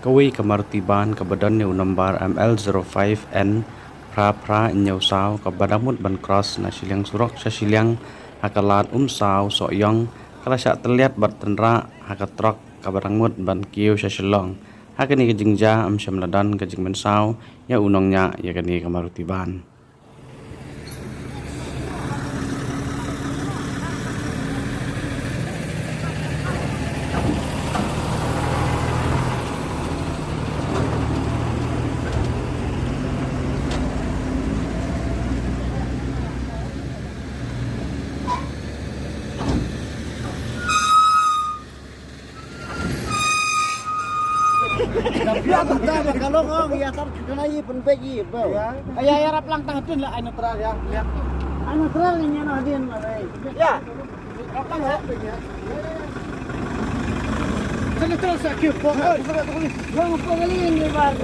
Kawi kamartiban kabadan ni nomor ML05N pra inyau saw kabadamut ban cross na silyang surok sa silyang hakalat saw soyong kala sya terlihat bertendra hakatrok kabadamut ban kiu sa silong hakani kajingja syamladan kajing mensaw ya unongnya ya kani kamartiban. Ya betul kalau ngomong ya tar kena yi pun begi bau. Ayah ya rap lang tangatin lah anu teral ya. Anu teral ni anu hadin marai. Ya. Apa ya? Terus sakit pokok. Mau pengelin ni bar.